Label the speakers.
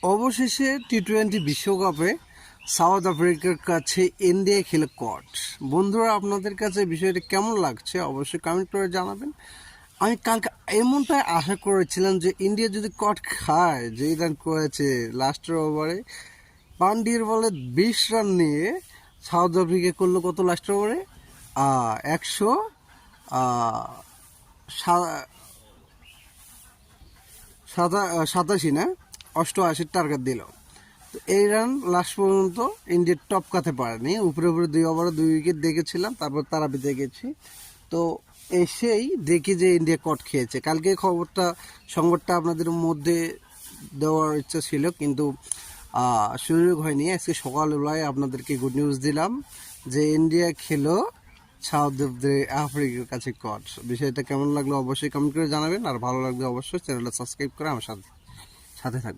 Speaker 1: অবশেষে টি-20 বিশ্বকাপে সাউথ আফ্রিকার কাছে ইন্ডিয়া খেলে কট। বন্ধুরা, আপনাদের কাছে বিষয়টা কেমন লাগছে অবশ্যই কমেন্ট করে জানাবেন। আমি কালকে এমনটাই আশা করেছিলাম যে ইন্ডিয়া যদি কট খায়, যেই রান করেছে লাস্টের ওভারে পান্ডিয়ার বলে 20 রান নিয়ে সাউথ আফ্রিকা করলো কত লাস্টের ওভারে 100 87 না 88 টার্গেট দিল। তো এই রান লাস্ট পর্যন্ত ইন্ডিয়া টপকাতে পারেনি। উপরে উপরে 2 ওভারে 2 উইকেট দেখেছিলাম, তারপর তারাপি দেখেছি। তো এসেই দেখি যে ইন্ডিয়া কট খেয়েছে। কালকে সংবাদটা আপনাদের মধ্যে দেওয়ার ইচ্ছা ছিল, কিন্তু সুযোগ হয়নি। আজকে সকালবেলায় আপনাদেরকে গুড নিউজ দিলাম যে ইন্ডিয়া খেলো সাউথ আফ্রিকার কাছে কট। বিষয়টা কেমন লাগলো অবশ্যই কমেন্ট করে জানাবেন, আর ভালো লাগলে অবশ্যই চ্যানেলটা সাবস্ক্রাইব করে আমার সাথে থাকবেন।